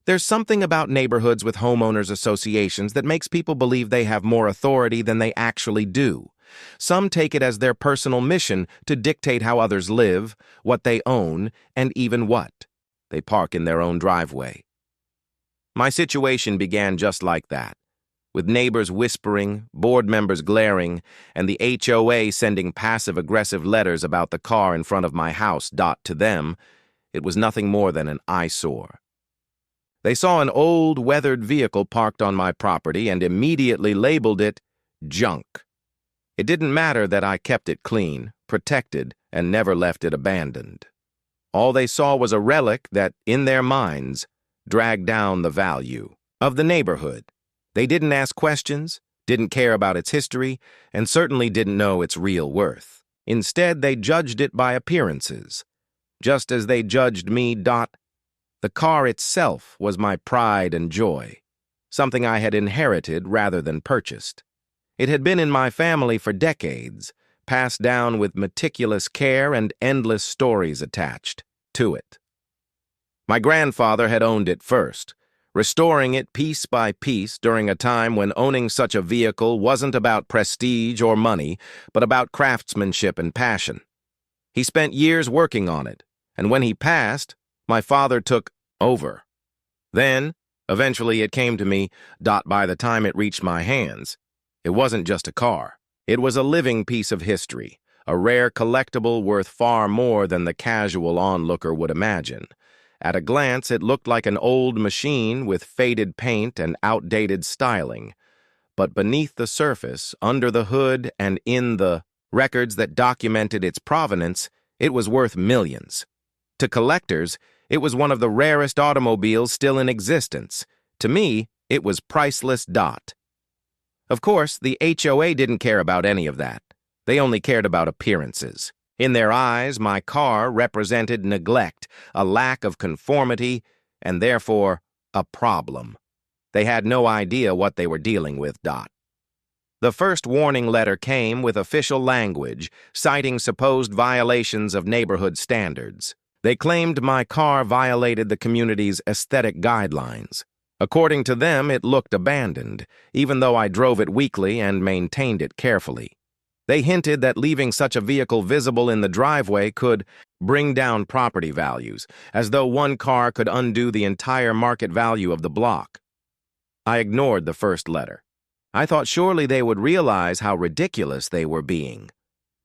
There's something about neighborhoods with homeowners associations that makes people believe they have more authority than they actually do. Some take it as their personal mission to dictate how others live, what they own, and even what they park in their own driveway. My situation began just like that, with neighbors whispering, board members glaring, and the HOA sending passive-aggressive letters about the car in front of my house. To them, it was nothing more than an eyesore. They saw an old, weathered vehicle parked on my property and immediately labeled it junk. It didn't matter that I kept it clean, protected, and never left it abandoned. All they saw was a relic that, in their minds, dragged down the value of the neighborhood. They didn't ask questions, didn't care about its history, and certainly didn't know its real worth. Instead, they judged it by appearances, just as they judged me. The car itself was my pride and joy, something I had inherited rather than purchased. It had been in my family for decades, passed down with meticulous care and endless stories attached to it. My grandfather had owned it first, restoring it piece by piece during a time when owning such a vehicle wasn't about prestige or money, but about craftsmanship and passion. He spent years working on it, and when he passed, my father took over. Then, eventually it came to me. By the time it reached my hands, it wasn't just a car. It was a living piece of history, a rare collectible worth far more than the casual onlooker would imagine. At a glance, it looked like an old machine with faded paint and outdated styling. But beneath the surface, under the hood, and in the records that documented its provenance, it was worth millions. To collectors, it was one of the rarest automobiles still in existence. To me, it was priceless. Of course, the HOA didn't care about any of that. They only cared about appearances. In their eyes, my car represented neglect, a lack of conformity, and therefore a problem. They had no idea what they were dealing with. The first warning letter came with official language, citing supposed violations of neighborhood standards. They claimed my car violated the community's aesthetic guidelines. According to them, it looked abandoned, even though I drove it weekly and maintained it carefully. They hinted that leaving such a vehicle visible in the driveway could bring down property values, as though one car could undo the entire market value of the block. I ignored the first letter. I thought surely they would realize how ridiculous they were being.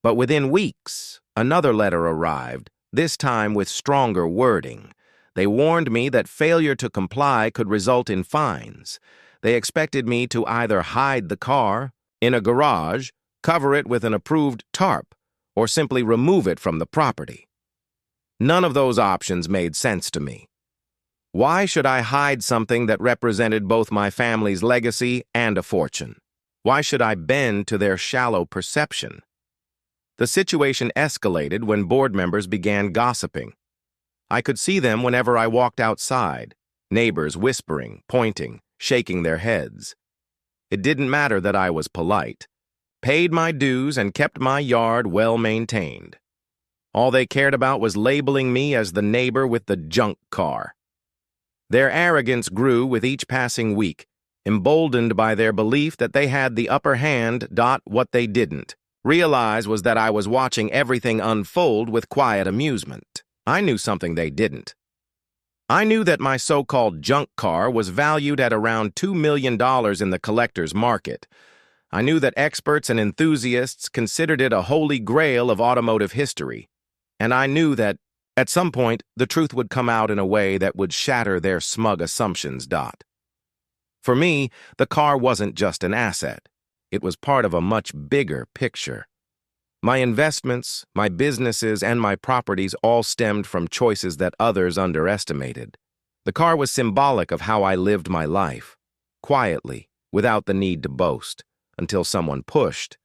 But within weeks, another letter arrived, this time with stronger wording. They warned me that failure to comply could result in fines. They expected me to either hide the car in a garage, cover it with an approved tarp, or simply remove it from the property. None of those options made sense to me. Why should I hide something that represented both my family's legacy and a fortune? Why should I bend to their shallow perception? The situation escalated when board members began gossiping. I could see them whenever I walked outside, neighbors whispering, pointing, shaking their heads. It didn't matter that I was polite, paid my dues, and kept my yard well maintained. All they cared about was labeling me as the neighbor with the junk car. Their arrogance grew with each passing week, emboldened by their belief that they had the upper hand. What they didn't realize was that I was watching everything unfold with quiet amusement. I knew something they didn't. I knew that my so-called junk car was valued at around $2 million in the collector's market. I knew that experts and enthusiasts considered it a holy grail of automotive history. And I knew that, at some point, the truth would come out in a way that would shatter their smug assumptions. For me, the car wasn't just an asset. It was part of a much bigger picture. My investments, my businesses, and my properties all stemmed from choices that others underestimated. The car was symbolic of how I lived my life, quietly, without the need to boast, until someone pushed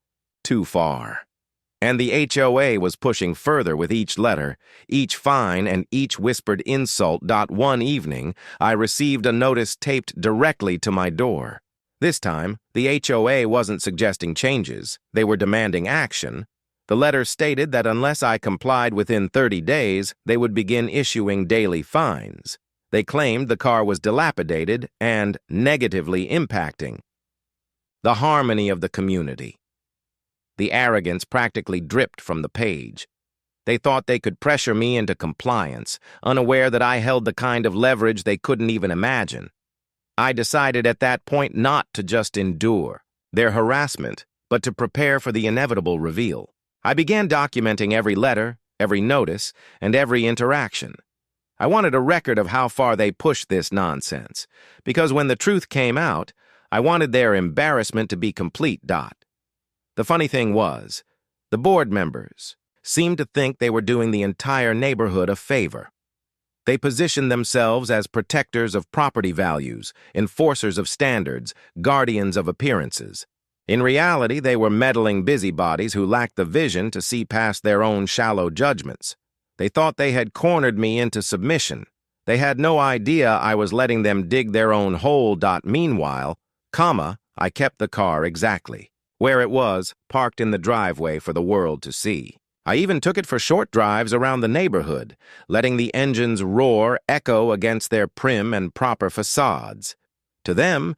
too far. And the HOA was pushing further with each letter, each fine, and each whispered insult. One evening, I received a notice taped directly to my door. This time, the HOA wasn't suggesting changes. They were demanding action. The letter stated that unless I complied within 30 days, they would begin issuing daily fines. They claimed the car was dilapidated and negatively impacting the harmony of the community. The arrogance practically dripped from the page. They thought they could pressure me into compliance, unaware that I held the kind of leverage they couldn't even imagine. I decided at that point not to just endure their harassment, but to prepare for the inevitable reveal. I began documenting every letter, every notice, and every interaction. I wanted a record of how far they pushed this nonsense, because when the truth came out, I wanted their embarrassment to be complete. The funny thing was, the board members seemed to think they were doing the entire neighborhood a favor. They positioned themselves as protectors of property values, enforcers of standards, guardians of appearances. In reality, they were meddling busybodies who lacked the vision to see past their own shallow judgments. They thought they had cornered me into submission. They had no idea I was letting them dig their own hole. Meanwhile, I kept the car exactly where it was, parked in the driveway for the world to see. I even took it for short drives around the neighborhood, letting the engine's roar echo against their prim and proper facades. To them,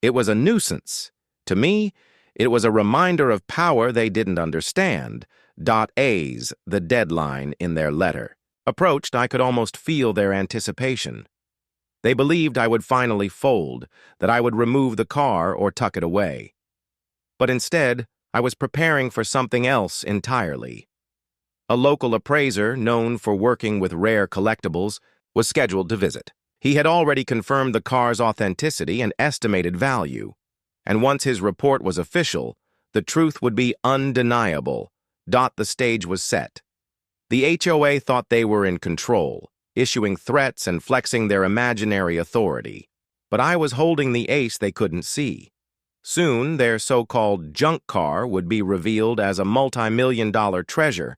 it was a nuisance. To me, it was a reminder of power they didn't understand. A's, the deadline in their letter. Approached, I could almost feel their anticipation. They believed I would finally fold, that I would remove the car or tuck it away. But instead, I was preparing for something else entirely. A local appraiser, known for working with rare collectibles, was scheduled to visit. He had already confirmed the car's authenticity and estimated value. And once his report was official, the truth would be undeniable. The stage was set. The HOA thought they were in control, issuing threats and flexing their imaginary authority. But I was holding the ace they couldn't see. Soon, their so-called junk car would be revealed as a multi-million-dollar treasure,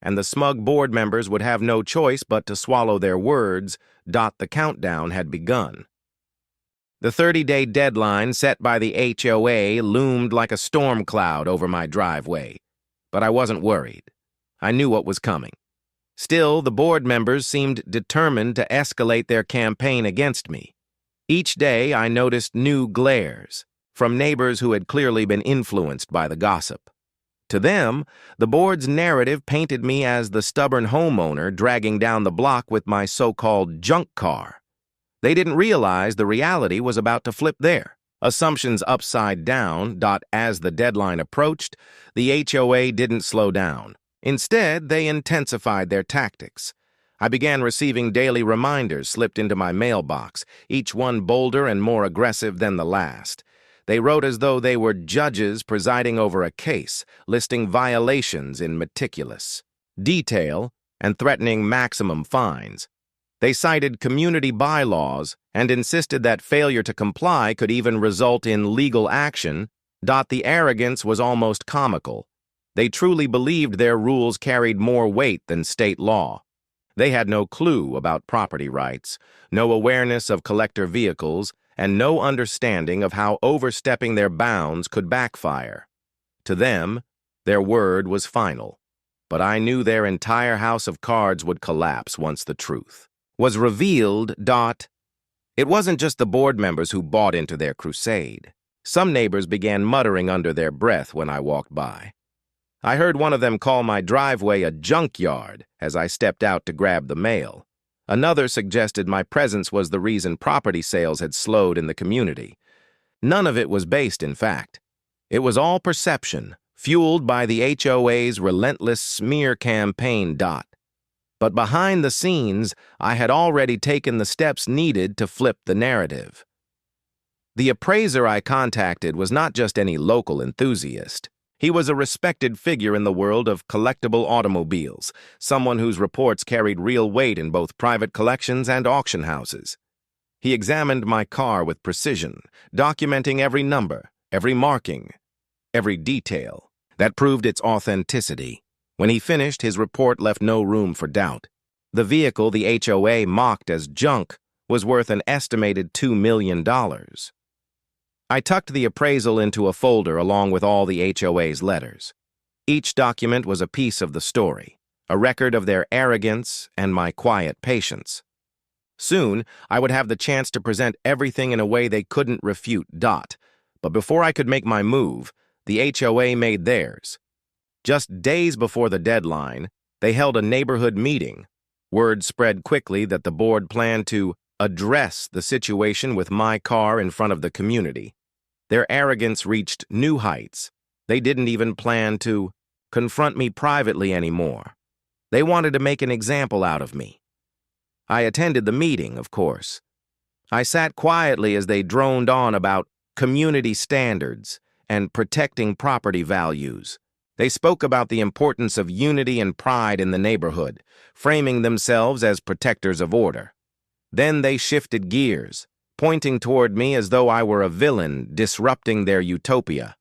and the smug board members would have no choice but to swallow their words. The countdown had begun. The 30-day deadline set by the HOA loomed like a storm cloud over my driveway. But I wasn't worried. I knew what was coming. Still, the board members seemed determined to escalate their campaign against me. Each day, I noticed new glares from neighbors who had clearly been influenced by the gossip. To them, the board's narrative painted me as the stubborn homeowner dragging down the block with my so-called junk car. They didn't realize the reality was about to flip there. Assumptions upside down. As the deadline approached, the HOA didn't slow down. Instead, they intensified their tactics. I began receiving daily reminders slipped into my mailbox, each one bolder and more aggressive than the last. They wrote as though they were judges presiding over a case, listing violations in meticulous detail and threatening maximum fines. They cited community bylaws and insisted that failure to comply could even result in legal action. The arrogance was almost comical. They truly believed their rules carried more weight than state law. They had no clue about property rights, no awareness of collector vehicles, and no understanding of how overstepping their bounds could backfire. To them, their word was final. But I knew their entire house of cards would collapse once the truth was revealed. It wasn't just the board members who bought into their crusade. Some neighbors began muttering under their breath when I walked by. I heard one of them call my driveway a junkyard as I stepped out to grab the mail. Another suggested my presence was the reason property sales had slowed in the community. None of it was based in fact. It was all perception, fueled by the HOA's relentless smear campaign. But behind the scenes, I had already taken the steps needed to flip the narrative. The appraiser I contacted was not just any local enthusiast. He was a respected figure in the world of collectible automobiles, someone whose reports carried real weight in both private collections and auction houses. He examined my car with precision, documenting every number, every marking, every detail that proved its authenticity. When he finished, his report left no room for doubt. The vehicle the HOA mocked as junk was worth an estimated $2 million. I tucked the appraisal into a folder along with all the HOA's letters. Each document was a piece of the story, a record of their arrogance and my quiet patience. Soon, I would have the chance to present everything in a way they couldn't refute. But before I could make my move, the HOA made theirs. Just days before the deadline, they held a neighborhood meeting. Word spread quickly that the board planned to address the situation with my car in front of the community. Their arrogance reached new heights. They didn't even plan to confront me privately anymore. They wanted to make an example out of me. I attended the meeting, of course. I sat quietly as they droned on about community standards and protecting property values. They spoke about the importance of unity and pride in the neighborhood, framing themselves as protectors of order. Then they shifted gears, pointing toward me as though I were a villain disrupting their utopia.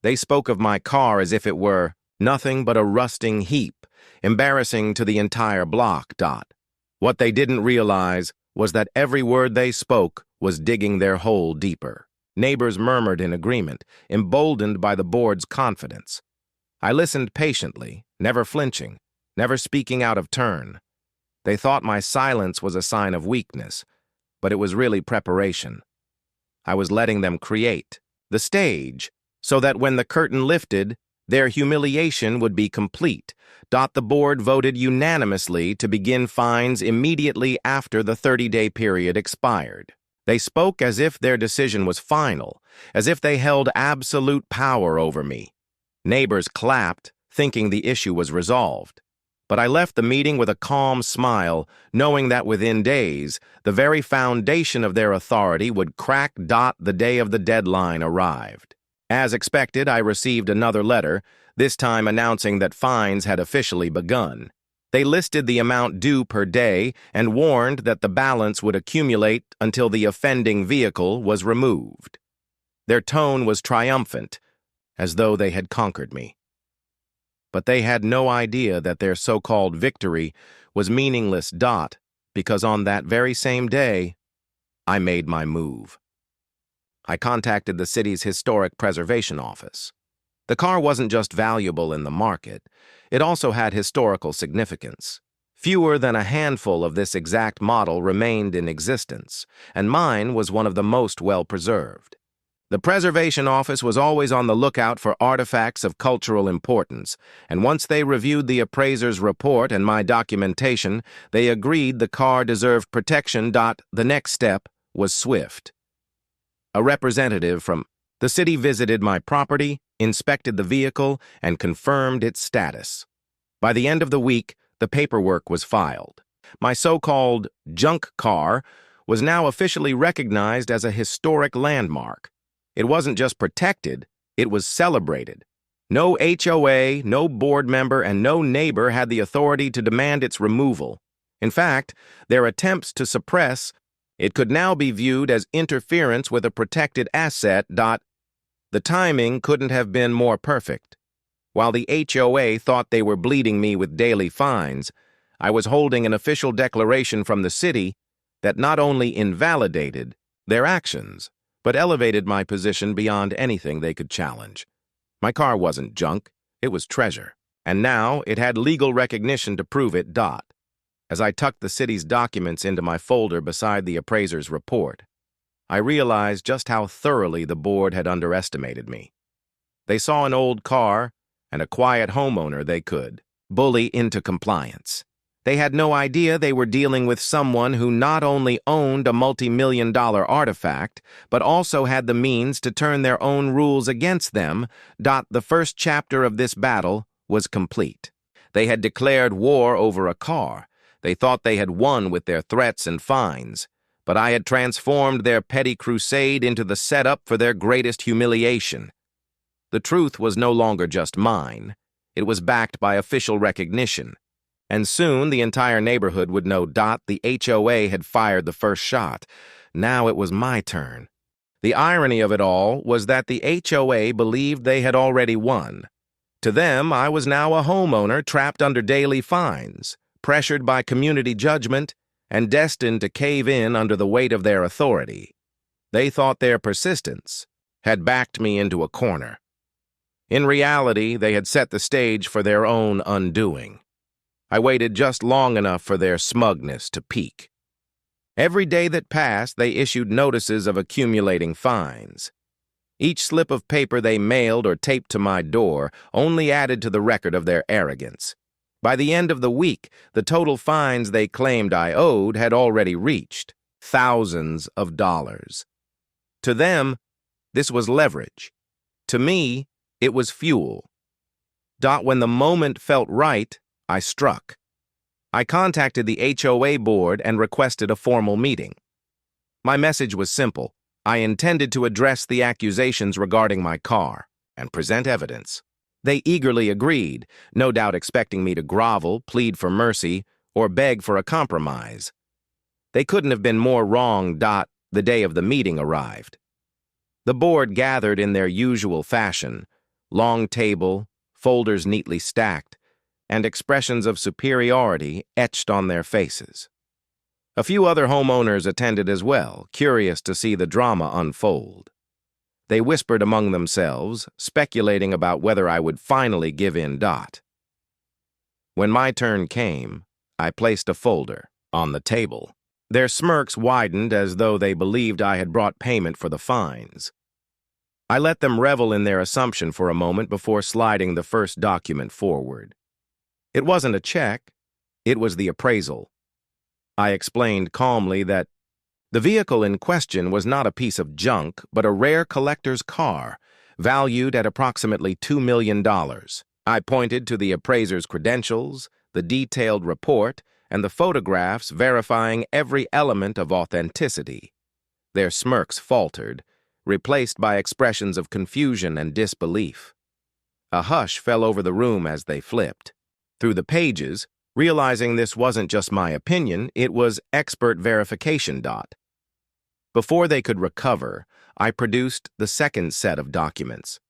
They spoke of my car as if it were nothing but a rusting heap, embarrassing to the entire block. What they didn't realize was that every word they spoke was digging their hole deeper. Neighbors murmured in agreement, emboldened by the board's confidence. I listened patiently, never flinching, never speaking out of turn. They thought my silence was a sign of weakness, but it was really preparation. I was letting them create the stage so that when the curtain lifted, their humiliation would be complete. The board voted unanimously to begin fines immediately after the 30-day period expired. They spoke as if their decision was final, as if they held absolute power over me. Neighbors clapped, thinking the issue was resolved. But I left the meeting with a calm smile, knowing that within days, the very foundation of their authority would crack. The day of the deadline arrived. As expected, I received another letter, this time announcing that fines had officially begun. They listed the amount due per day and warned that the balance would accumulate until the offending vehicle was removed. Their tone was triumphant, as though they had conquered me. But they had no idea that their so-called victory was meaningless. Because on that very same day, I made my move. I contacted the city's historic preservation office. The car wasn't just valuable in the market, it also had historical significance. Fewer than a handful of this exact model remained in existence, and mine was one of the most well-preserved. The preservation office was always on the lookout for artifacts of cultural importance, and once they reviewed the appraiser's report and my documentation, they agreed the car deserved protection. The next step was swift. A representative from the city visited my property, inspected the vehicle, and confirmed its status. By the end of the week, the paperwork was filed. My so-called junk car was now officially recognized as a historic landmark. It wasn't just protected, it was celebrated. No HOA, no board member, and no neighbor had the authority to demand its removal. In fact, their attempts to suppress it could now be viewed as interference with a protected asset. The timing couldn't have been more perfect. While the HOA thought they were bleeding me with daily fines, I was holding an official declaration from the city that not only invalidated their actions, but elevated my position beyond anything they could challenge. My car wasn't junk, it was treasure, and now it had legal recognition to prove it. As I tucked the city's documents into my folder beside the appraiser's report, I realized just how thoroughly the board had underestimated me. They saw an old car and a quiet homeowner they could bully into compliance. They had no idea they were dealing with someone who not only owned a multi-million-dollar artifact, but also had the means to turn their own rules against them. The first chapter of this battle was complete. They had declared war over a car. They thought they had won with their threats and fines, but I had transformed their petty crusade into the setup for their greatest humiliation. The truth was no longer just mine. It was backed by official recognition. And soon the entire neighborhood would know. The HOA had fired the first shot. Now it was my turn. The irony of it all was that the HOA believed they had already won. To them, I was now a homeowner trapped under daily fines, pressured by community judgment, and destined to cave in under the weight of their authority. They thought their persistence had backed me into a corner. In reality, they had set the stage for their own undoing. I waited just long enough for their smugness to peak. Every day that passed, they issued notices of accumulating fines. Each slip of paper they mailed or taped to my door only added to the record of their arrogance. By the end of the week, the total fines they claimed I owed had already reached thousands of dollars. To them, this was leverage. To me, it was fuel. When the moment felt right, I struck. I contacted the HOA board and requested a formal meeting. My message was simple. I intended to address the accusations regarding my car and present evidence. They eagerly agreed, no doubt expecting me to grovel, plead for mercy, or beg for a compromise. They couldn't have been more wrong. The day of the meeting arrived. The board gathered in their usual fashion, long table, folders neatly stacked, and expressions of superiority etched on their faces. A few other homeowners attended as well, curious to see the drama unfold. They whispered among themselves, speculating about whether I would finally give in. When my turn came, I placed a folder on the table. Their smirks widened as though they believed I had brought payment for the fines. I let them revel in their assumption for a moment before sliding the first document forward. It wasn't a check, it was the appraisal. I explained calmly that the vehicle in question was not a piece of junk, but a rare collector's car, valued at approximately $2 million. I pointed to the appraiser's credentials, the detailed report, and the photographs verifying every element of authenticity. Their smirks faltered, replaced by expressions of confusion and disbelief. A hush fell over the room as they flipped through the pages, realizing this wasn't just my opinion, it was expert verification. Before they could recover, I produced the second set of documents.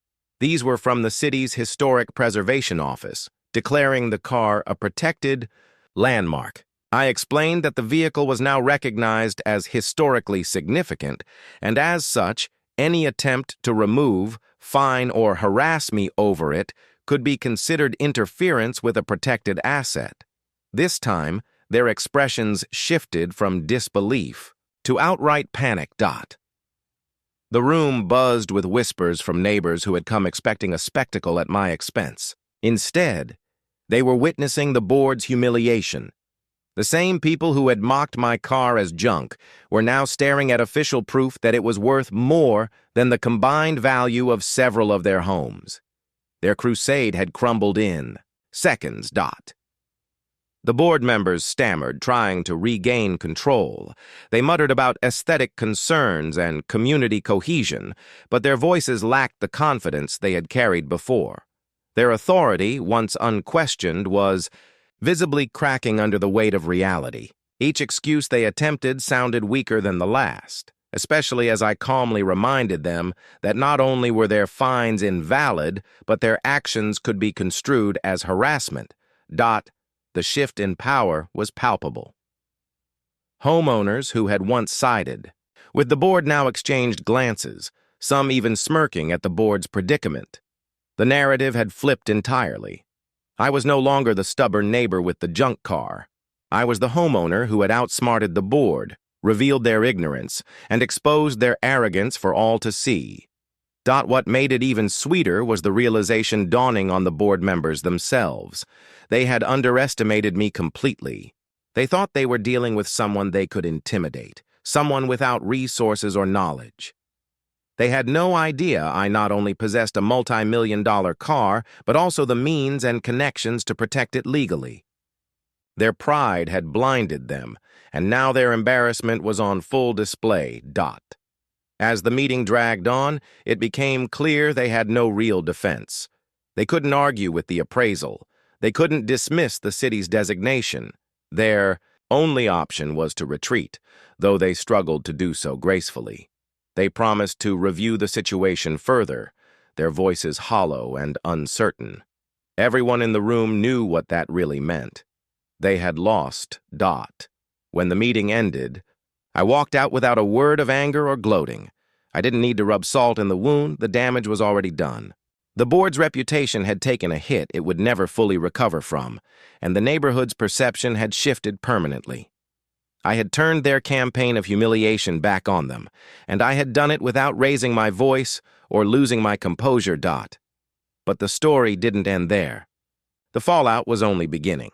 These were from the city's Historic Preservation Office, declaring the car a protected landmark. I explained that the vehicle was now recognized as historically significant, and as such, any attempt to remove, fine, or harass me over it could be considered interference with a protected asset. This time, their expressions shifted from disbelief to outright panic. The room buzzed with whispers from neighbors who had come expecting a spectacle at my expense. Instead, they were witnessing the board's humiliation. The same people who had mocked my car as junk were now staring at official proof that it was worth more than the combined value of several of their homes. Their crusade had crumbled in seconds. The board members stammered, trying to regain control. They muttered about aesthetic concerns and community cohesion, but their voices lacked the confidence they had carried before. Their authority, once unquestioned, was visibly cracking under the weight of reality. Each excuse they attempted sounded weaker than the last, especially as I calmly reminded them that not only were their fines invalid, but their actions could be construed as harassment. The shift in power was palpable. Homeowners who had once sided with the board now exchanged glances, some even smirking at the board's predicament. The narrative had flipped entirely. I was no longer the stubborn neighbor with the junk car. I was the homeowner who had outsmarted the board, revealed their ignorance, and exposed their arrogance for all to see. What made it even sweeter was the realization dawning on the board members themselves. They had underestimated me completely. They thought they were dealing with someone they could intimidate, someone without resources or knowledge. They had no idea I not only possessed a multi-million-dollar car, but also the means and connections to protect it legally. Their pride had blinded them, and now their embarrassment was on full display. As the meeting dragged on, it became clear they had no real defense. They couldn't argue with the appraisal. They couldn't dismiss the city's designation. Their only option was to retreat, though they struggled to do so gracefully. They promised to review the situation further, their voices hollow and uncertain. Everyone in the room knew what that really meant. They had lost. When the meeting ended, I walked out without a word of anger or gloating. I didn't need to rub salt in the wound, the damage was already done. The board's reputation had taken a hit it would never fully recover from, and the neighborhood's perception had shifted permanently. I had turned their campaign of humiliation back on them, and I had done it without raising my voice or losing my composure. But the story didn't end there. The fallout was only beginning.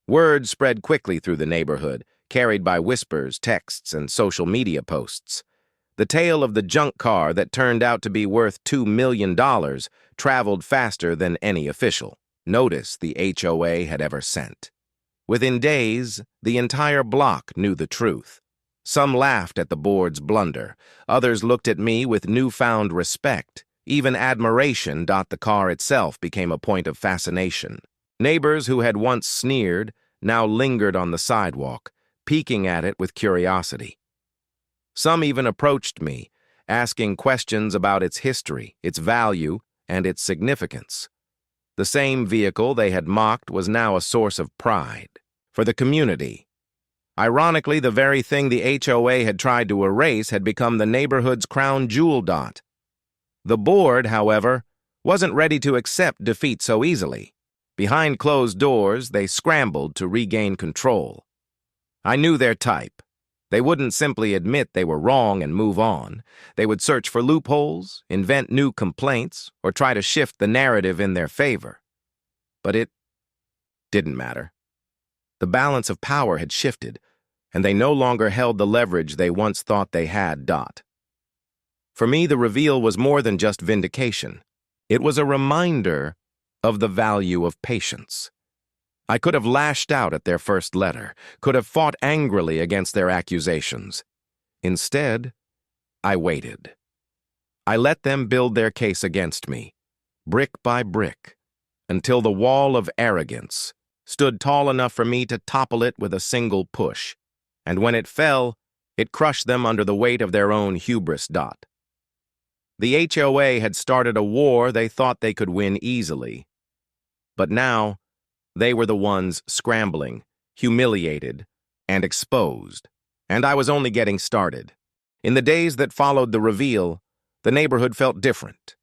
Word spread quickly through the neighborhood, carried by whispers, texts, and social media posts. The tale of the junk car that turned out to be worth $2 million traveled faster than any official notice the HOA had ever sent. Within days, the entire block knew the truth. Some laughed at the board's blunder. Others looked at me with newfound respect. Even admiration. The car itself became a point of fascination. Neighbors who had once sneered now lingered on the sidewalk, peeking at it with curiosity. Some even approached me, asking questions about its history, its value, and its significance. The same vehicle they had mocked was now a source of pride for the community. Ironically, the very thing the HOA had tried to erase had become the neighborhood's crown jewel. The board, however, wasn't ready to accept defeat so easily. Behind closed doors, they scrambled to regain control. I knew their type. They wouldn't simply admit they were wrong and move on. They would search for loopholes, invent new complaints, or try to shift the narrative in their favor. But it didn't matter. The balance of power had shifted, and they no longer held the leverage they once thought they had. For me, the reveal was more than just vindication. It was a reminder of the value of patience. I could have lashed out at their first letter, could have fought angrily against their accusations. Instead, I waited. I let them build their case against me, brick by brick, until the wall of arrogance stood tall enough for me to topple it with a single push. And when it fell, it crushed them under the weight of their own hubris. The HOA had started a war they thought they could win easily. But now, they were the ones scrambling, humiliated, and exposed. And I was only getting started. In the days that followed the reveal, the neighborhood felt different.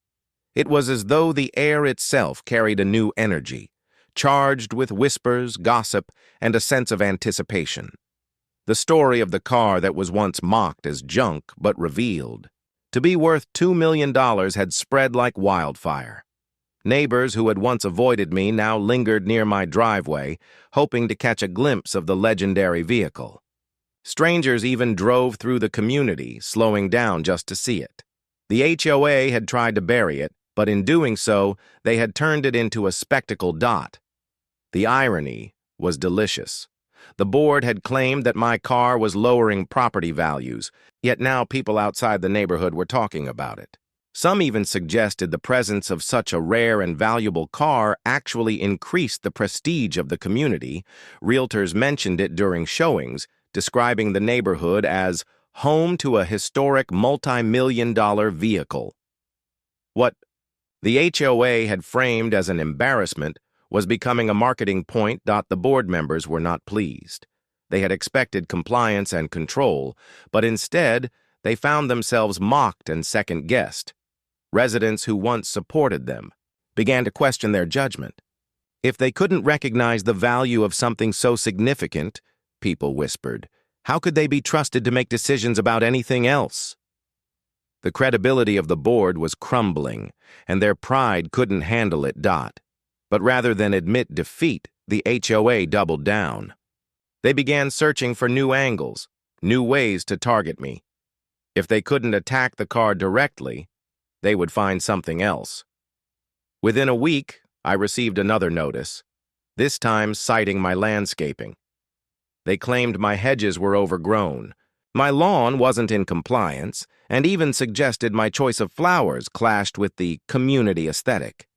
It was as though the air itself carried a new energy, charged with whispers, gossip, and a sense of anticipation. The story of the car that was once mocked as junk but revealed to be worth $2 million had spread like wildfire. Neighbors who had once avoided me now lingered near my driveway, hoping to catch a glimpse of the legendary vehicle. Strangers even drove through the community, slowing down just to see it. The HOA had tried to bury it, but in doing so, they had turned it into a spectacle. The irony was delicious. The board had claimed that my car was lowering property values, yet now people outside the neighborhood were talking about it. Some even suggested the presence of such a rare and valuable car actually increased the prestige of the community. Realtors mentioned it during showings, describing the neighborhood as home to a historic multi-million-dollar vehicle. What the HOA had framed as an embarrassment was becoming a marketing point. The board members were not pleased. They had expected compliance and control, but instead, they found themselves mocked and second-guessed. Residents who once supported them began to question their judgment. If they couldn't recognize the value of something so significant, people whispered, how could they be trusted to make decisions about anything else? The credibility of the board was crumbling, and their pride couldn't handle it. But rather than admit defeat, the HOA doubled down. They began searching for new angles, new ways to target me. If they couldn't attack the car directly, they would find something else. Within a week, I received another notice, this time citing my landscaping. They claimed my hedges were overgrown, my lawn wasn't in compliance, and even suggested my choice of flowers clashed with the community aesthetic.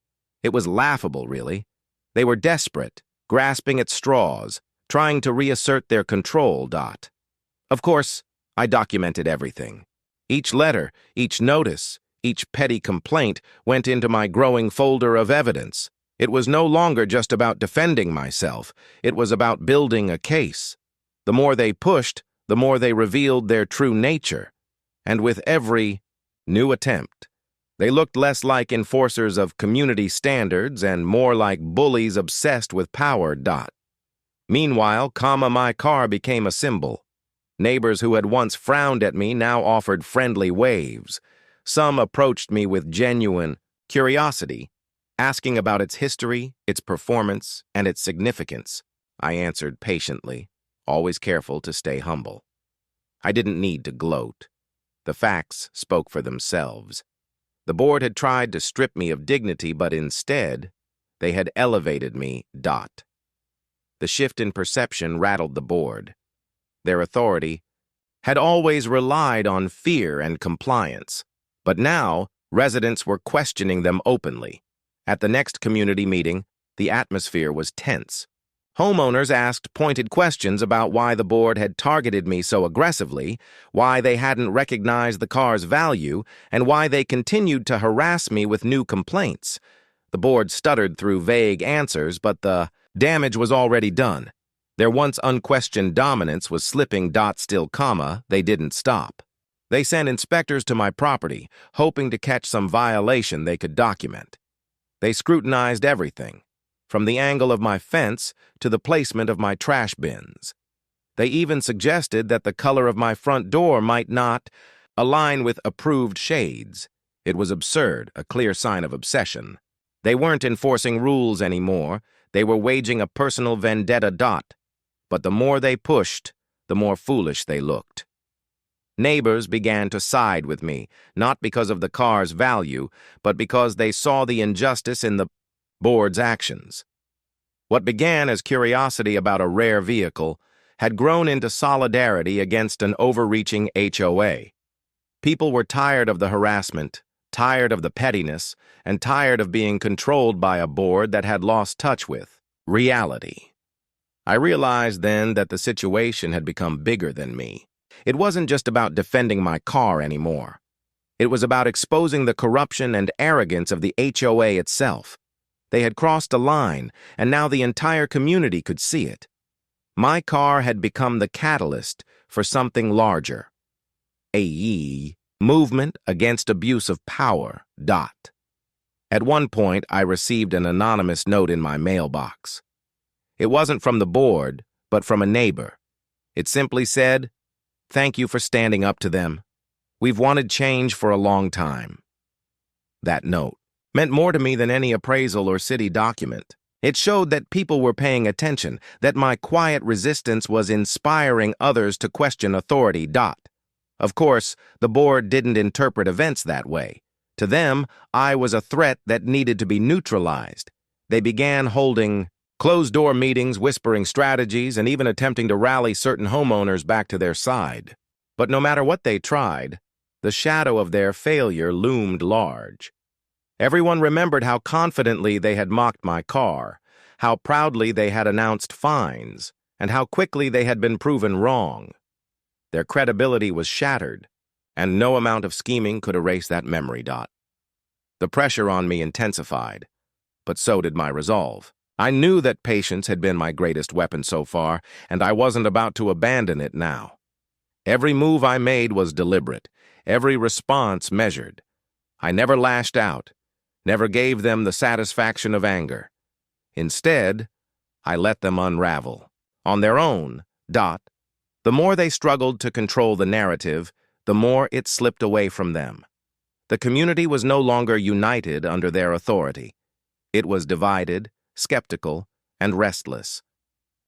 It was laughable, really. They were desperate, grasping at straws, trying to reassert their control. Of course, I documented everything. Each letter, each notice, each petty complaint went into my growing folder of evidence. It was no longer just about defending myself. It was about building a case. The more they pushed, the more they revealed their true nature. And with every new attempt, they looked less like enforcers of community standards and more like bullies obsessed with power. Meanwhile, my car became a symbol, Neighbors who had once frowned at me now offered friendly waves. Some approached me with genuine curiosity, asking about its history, its performance, and its significance. I answered patiently, always careful to stay humble. I didn't need to gloat. The facts spoke for themselves. The board had tried to strip me of dignity, but instead, they had elevated me. The shift in perception rattled the board. Their authority had always relied on fear and compliance, but now residents were questioning them openly. At the next community meeting, the atmosphere was tense. Homeowners asked pointed questions about why the board had targeted me so aggressively, why they hadn't recognized the car's value, and why they continued to harass me with new complaints. The board stuttered through vague answers, but the damage was already done. Their once unquestioned dominance was slipping. Still, they didn't stop. They sent inspectors to my property, hoping to catch some violation they could document. They scrutinized everything, from the angle of my fence to the placement of my trash bins. They even suggested that the color of my front door might not align with approved shades. It was absurd, a clear sign of obsession. They weren't enforcing rules anymore. They were waging a personal vendetta. But the more they pushed, the more foolish they looked. Neighbors began to side with me, not because of the car's value, but because they saw the injustice in the board's actions. What began as curiosity about a rare vehicle had grown into solidarity against an overreaching HOA. People were tired of the harassment, tired of the pettiness, and tired of being controlled by a board that had lost touch with reality. I realized then that the situation had become bigger than me. It wasn't just about defending my car anymore. It was about exposing the corruption and arrogance of the HOA itself. They had crossed a line, and now the entire community could see it. My car had become the catalyst for something larger. A movement against abuse of power. At one point, I received an anonymous note in my mailbox. It wasn't from the board, but from a neighbor. It simply said, "Thank you for standing up to them. We've wanted change for a long time." That note meant more to me than any appraisal or city document. It showed that people were paying attention, that my quiet resistance was inspiring others to question authority. Of course, the board didn't interpret events that way. To them, I was a threat that needed to be neutralized. They began holding closed-door meetings, whispering strategies, and even attempting to rally certain homeowners back to their side. But no matter what they tried, the shadow of their failure loomed large. Everyone remembered how confidently they had mocked my car, how proudly they had announced fines, and how quickly they had been proven wrong. Their credibility was shattered, and no amount of scheming could erase that memory. The pressure on me intensified, but so did my resolve. I knew that patience had been my greatest weapon so far, and I wasn't about to abandon it now. Every move I made was deliberate, every response measured. I never lashed out, never gave them the satisfaction of anger. Instead, I let them unravel. On their own. The more they struggled to control the narrative, the more it slipped away from them. The community was no longer united under their authority. It was divided, skeptical, and restless.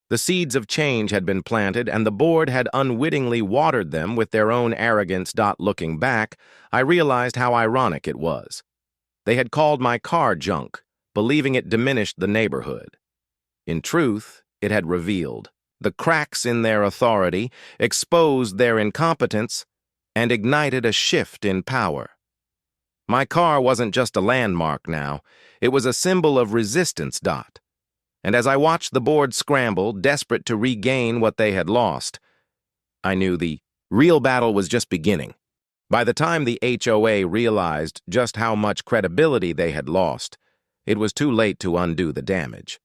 The seeds of change had been planted, and the board had unwittingly watered them with their own arrogance. Looking back, I realized how ironic it was. They had called my car junk, believing it diminished the neighborhood. In truth, it had revealed the cracks in their authority, exposed their incompetence, and ignited a shift in power. My car wasn't just a landmark now, it was a symbol of resistance. And as I watched the board scramble, desperate to regain what they had lost, I knew the real battle was just beginning. By the time the HOA realized just how much credibility they had lost, it was too late to undo the damage.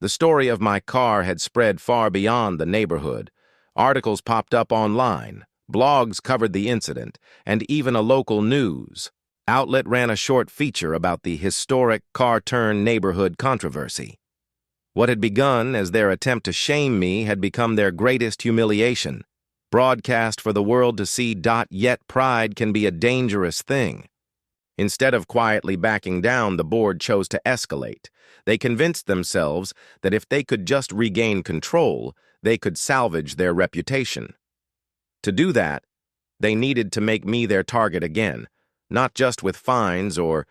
The story of my car had spread far beyond the neighborhood. Articles popped up online, blogs covered the incident, and even a local news outlet ran a short feature about the historic car-turn neighborhood controversy. What had begun as their attempt to shame me had become their greatest humiliation. broadcast for the world to see. Yet pride can be a dangerous thing. Instead of quietly backing down, the board chose to escalate. They convinced themselves that if they could just regain control, they could salvage their reputation. To do that, they needed to make me their target again, not just with fines or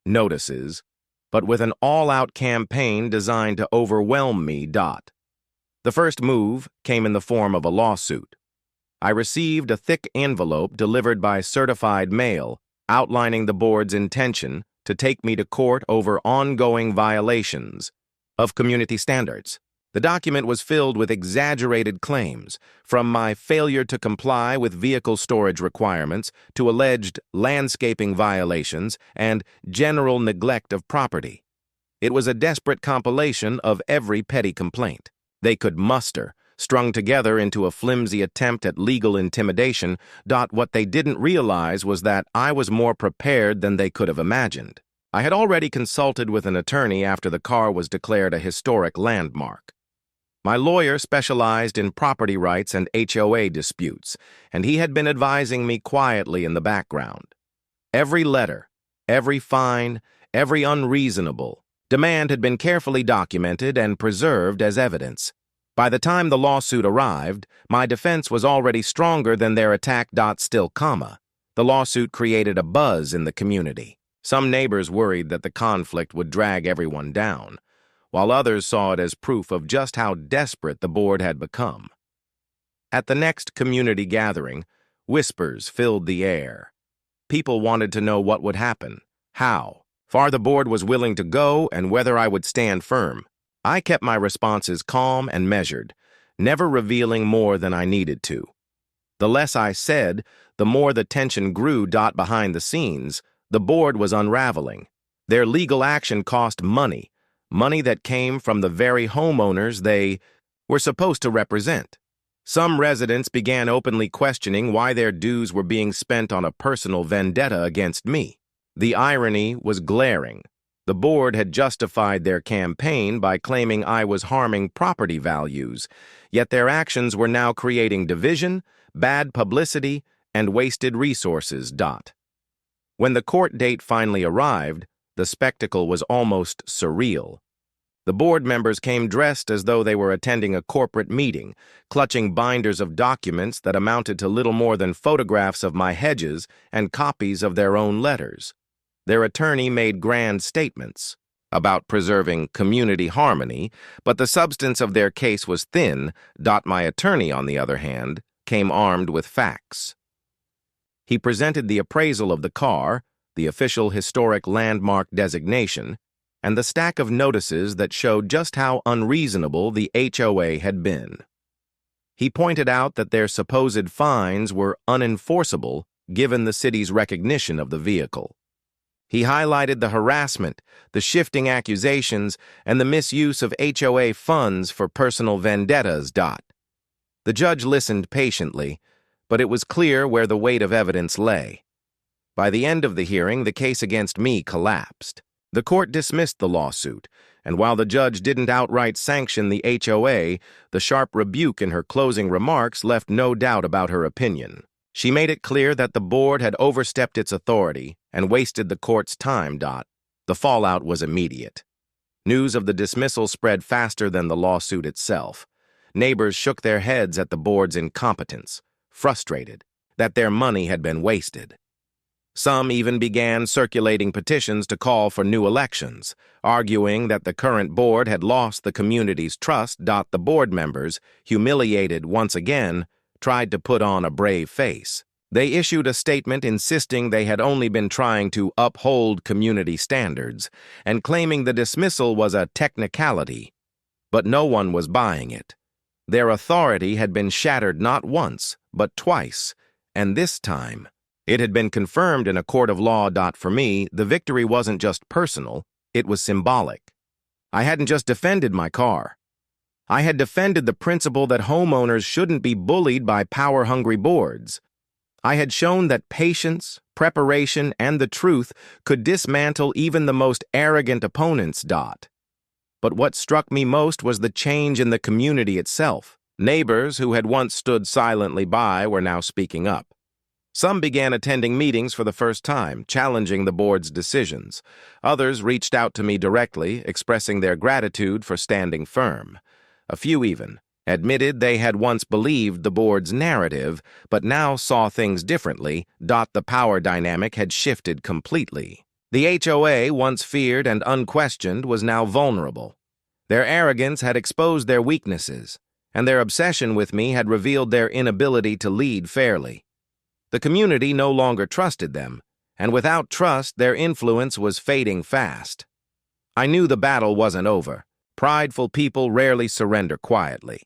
notices, but with an all-out campaign designed to overwhelm me. The first move came in the form of a lawsuit. I received a thick envelope delivered by certified mail outlining the board's intention to take me to court over ongoing violations of community standards. The document was filled with exaggerated claims, from my failure to comply with vehicle storage requirements to alleged landscaping violations and general neglect of property. It was a desperate compilation of every petty complaint they could muster, strung together into a flimsy attempt at legal intimidation. What they didn't realize was that I was more prepared than they could have imagined. I had already consulted with an attorney after the car was declared a historic landmark. My lawyer specialized in property rights and HOA disputes, and he had been advising me quietly in the background. Every letter, every fine, every unreasonable demand had been carefully documented and preserved as evidence. By the time the lawsuit arrived, my defense was already stronger than their attack. The lawsuit created a buzz in the community. Some neighbors worried that the conflict would drag everyone down, while others saw it as proof of just how desperate the board had become. At the next community gathering, whispers filled the air. People wanted to know what would happen, how far the board was willing to go, and whether I would stand firm. I kept my responses calm and measured, never revealing more than I needed to. The less I said, the more the tension grew. Behind the scenes, the board was unraveling. Their legal action cost money that came from the very homeowners they were supposed to represent. Some residents began openly questioning why their dues were being spent on a personal vendetta against me. The irony was glaring. The board had justified their campaign by claiming I was harming property values, yet their actions were now creating division, bad publicity, and wasted resources. When the court date finally arrived, the spectacle was almost surreal. The board members came dressed as though they were attending a corporate meeting, clutching binders of documents that amounted to little more than photographs of my hedges and copies of their own letters. Their attorney made grand statements about preserving community harmony, but the substance of their case was thin. My attorney, on the other hand, came armed with facts. He presented the appraisal of the car, the official historic landmark designation, and the stack of notices that showed just how unreasonable the HOA had been. He pointed out that their supposed fines were unenforceable given the city's recognition of the vehicle. He highlighted the harassment, the shifting accusations, and the misuse of HOA funds for personal vendettas. The judge listened patiently, but it was clear where the weight of evidence lay. By the end of the hearing, the case against me collapsed. The court dismissed the lawsuit, and while the judge didn't outright sanction the HOA, the sharp rebuke in her closing remarks left no doubt about her opinion. She made it clear that the board had overstepped its authority and wasted the court's time. The fallout was immediate. News of the dismissal spread faster than the lawsuit itself. Neighbors shook their heads at the board's incompetence, frustrated that their money had been wasted. Some even began circulating petitions to call for new elections, arguing that the current board had lost the community's trust. The board members, humiliated once again, tried to put on a brave face. They issued a statement insisting they had only been trying to uphold community standards and claiming the dismissal was a technicality. But no one was buying it. Their authority had been shattered not once, but twice, and this time, it had been confirmed in a court of law. For me, the victory wasn't just personal, it was symbolic. I hadn't just defended my car. I had defended the principle that homeowners shouldn't be bullied by power-hungry boards. I had shown that patience, preparation, and the truth could dismantle even the most arrogant opponents. But what struck me most was the change in the community itself. Neighbors who had once stood silently by were now speaking up. Some began attending meetings for the first time, challenging the board's decisions. Others reached out to me directly, expressing their gratitude for standing firm. A few even admitted they had once believed the board's narrative, but now saw things differently. The power dynamic had shifted completely. The HOA, once feared and unquestioned, was now vulnerable. Their arrogance had exposed their weaknesses, and their obsession with me had revealed their inability to lead fairly. The community no longer trusted them, and without trust, their influence was fading fast. I knew the battle wasn't over. Prideful people rarely surrender quietly.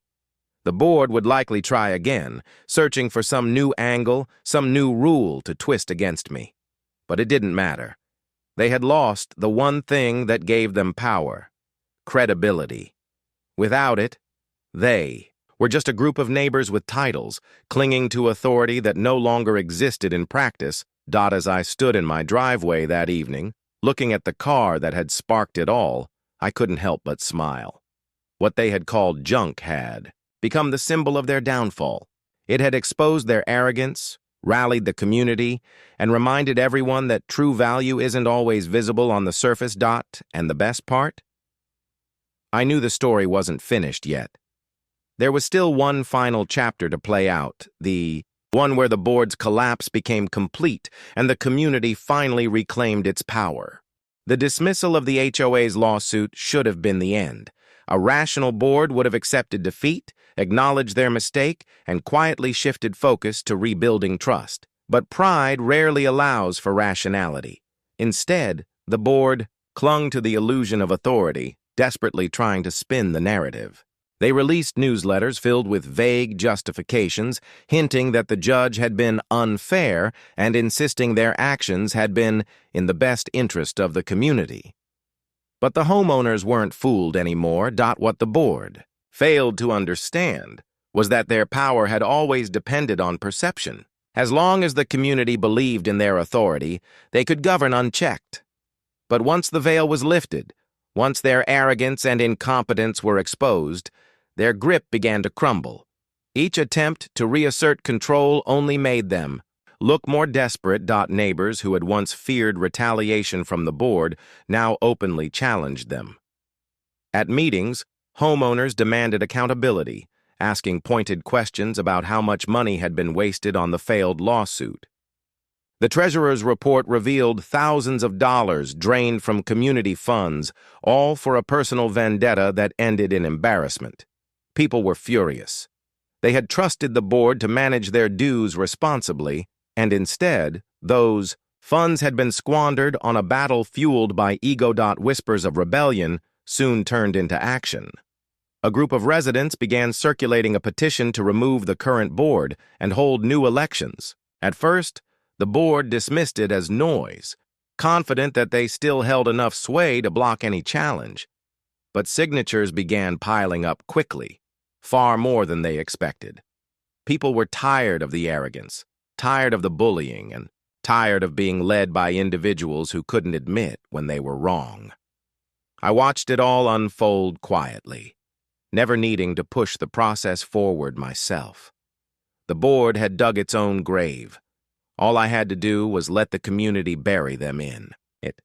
The board would likely try again, searching for some new angle, some new rule to twist against me. But it didn't matter. They had lost the one thing that gave them power: credibility. Without it, they were just a group of neighbors with titles, clinging to authority that no longer existed in practice. As I stood in my driveway that evening, looking at the car that had sparked it all, I couldn't help but smile. What they had called junk had become the symbol of their downfall. It had exposed their arrogance, rallied the community, and reminded everyone that true value isn't always visible on the surface. And the best part? I knew the story wasn't finished yet. There was still one final chapter to play out, the one where the board's collapse became complete and the community finally reclaimed its power. The dismissal of the HOA's lawsuit should have been the end. A rational board would have accepted defeat, acknowledged their mistake, and quietly shifted focus to rebuilding trust. But pride rarely allows for rationality. Instead, the board clung to the illusion of authority, desperately trying to spin the narrative. They released newsletters filled with vague justifications, hinting that the judge had been unfair and insisting their actions had been in the best interest of the community. But the homeowners weren't fooled anymore. What the board failed to understand was that their power had always depended on perception. As long as the community believed in their authority, they could govern unchecked. But once the veil was lifted, once their arrogance and incompetence were exposed, their grip began to crumble. Each attempt to reassert control only made them look more desperate. Neighbors who had once feared retaliation from the board now openly challenged them. At meetings, homeowners demanded accountability, asking pointed questions about how much money had been wasted on the failed lawsuit. The treasurer's report revealed thousands of dollars drained from community funds, all for a personal vendetta that ended in embarrassment. People were furious. They had trusted the board to manage their dues responsibly, and instead, those funds had been squandered on a battle fueled by ego. Whispers of rebellion soon turned into action. A group of residents began circulating a petition to remove the current board and hold new elections. At first, the board dismissed it as noise, confident that they still held enough sway to block any challenge. But signatures began piling up quickly, far more than they expected. People were tired of the arrogance, tired of the bullying, and tired of being led by individuals who couldn't admit when they were wrong. I watched it all unfold quietly, never needing to push the process forward myself. The board had dug its own grave. All I had to do was let the community bury them in it.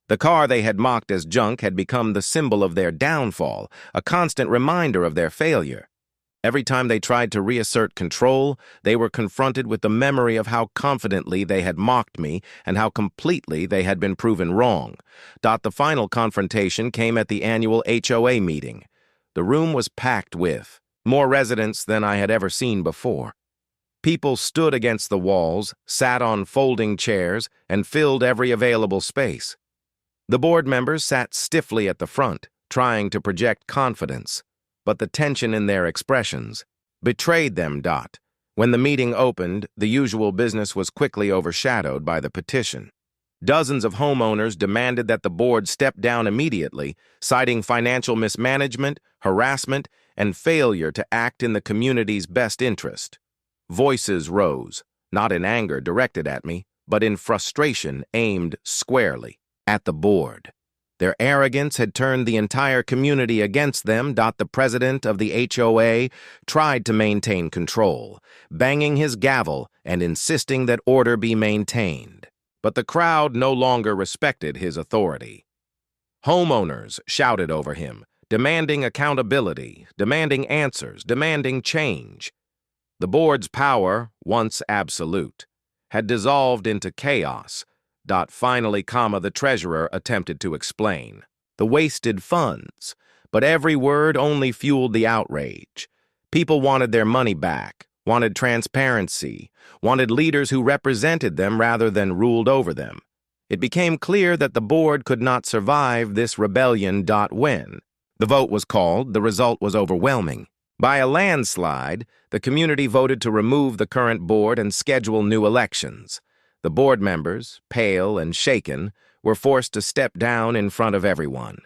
The car they had mocked as junk had become the symbol of their downfall, a constant reminder of their failure. Every time they tried to reassert control, they were confronted with the memory of how confidently they had mocked me and how completely they had been proven wrong. The final confrontation came at the annual HOA meeting. The room was packed with more residents than I had ever seen before. People stood against the walls, sat on folding chairs, and filled every available space. The board members sat stiffly at the front, trying to project confidence, but the tension in their expressions betrayed them. When the meeting opened, the usual business was quickly overshadowed by the petition. Dozens of homeowners demanded that the board step down immediately, citing financial mismanagement, harassment, and failure to act in the community's best interest. Voices rose, not in anger directed at me, but in frustration aimed squarely at the board. Their arrogance had turned the entire community against them. The president of the HOA tried to maintain control, banging his gavel and insisting that order be maintained. But the crowd no longer respected his authority. Homeowners shouted over him, demanding accountability, demanding answers, demanding change. The board's power, once absolute, had dissolved into chaos. Finally, the treasurer attempted to explain. The wasted funds, but every word only fueled the outrage. People wanted their money back, wanted transparency, wanted leaders who represented them rather than ruled over them. It became clear that the board could not survive this rebellion. When the vote was called, the result was overwhelming. By a landslide, the community voted to remove the current board and schedule new elections. The board members, pale and shaken, were forced to step down in front of everyone.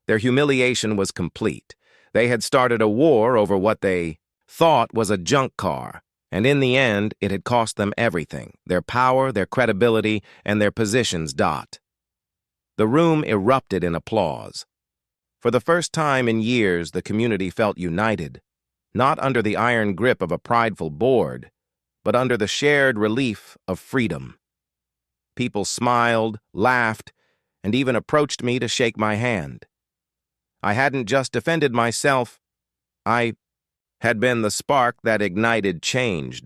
Their humiliation was complete. They had started a war over what they thought was a junk car, and in the end, it had cost them everything: their power, their credibility, and their positions. The room erupted in applause. For the first time in years, the community felt united, not under the iron grip of a prideful board, but under the shared relief of freedom. People smiled, laughed, and even approached me to shake my hand. I hadn't just defended myself, I had been the spark that ignited change.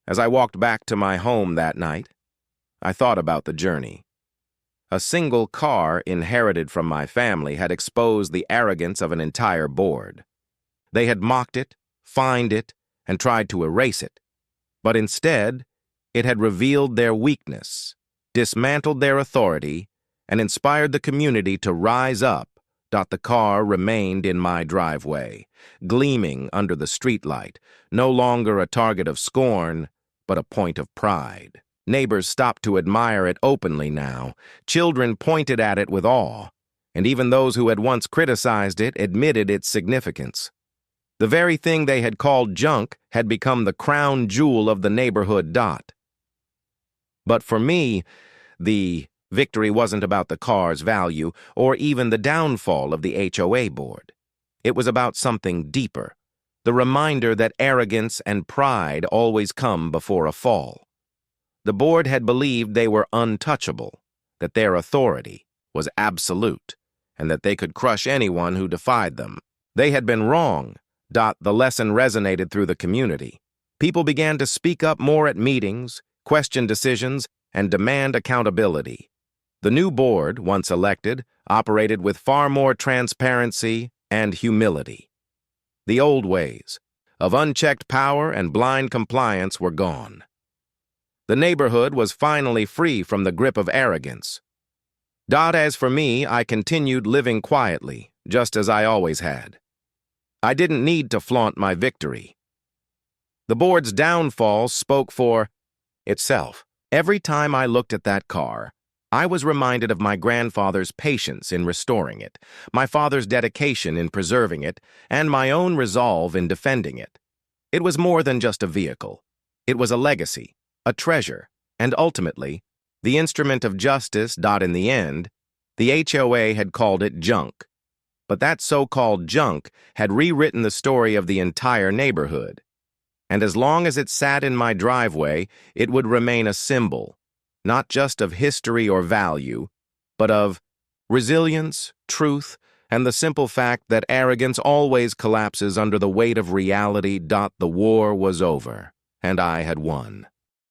As I walked back to my home that night, I thought about the journey. A single car inherited from my family had exposed the arrogance of an entire board. They had mocked it, fined it, and tried to erase it. But instead, it had revealed their weakness, dismantled their authority, and inspired the community to rise up. The car remained in my driveway, gleaming under the streetlight, no longer a target of scorn, but a point of pride. Neighbors stopped to admire it openly now. Children pointed at it with awe, and even those who had once criticized it admitted its significance. The very thing they had called junk had become the crown jewel of the neighborhood. But for me, the victory wasn't about the car's value or even the downfall of the HOA board. It was about something deeper, the reminder that arrogance and pride always come before a fall. The board had believed they were untouchable, that their authority was absolute, and that they could crush anyone who defied them. They had been wrong. The lesson resonated through the community. People began to speak up more at meetings, question decisions, and demand accountability. The new board, once elected, operated with far more transparency and humility. The old ways of unchecked power and blind compliance were gone. The neighborhood was finally free from the grip of arrogance. As for me, I continued living quietly, just as I always had. I didn't need to flaunt my victory. The board's downfall spoke for itself. Every time I looked at that car, I was reminded of my grandfather's patience in restoring it, my father's dedication in preserving it, and my own resolve in defending it. It was more than just a vehicle. It was a legacy, a treasure, and ultimately, the instrument of justice. In the end, the HOA had called it junk. But that so-called junk had rewritten the story of the entire neighborhood. And as long as it sat in my driveway, it would remain a symbol, not just of history or value, but of resilience, truth, and the simple fact that arrogance always collapses under the weight of reality. The war was over, and I had won.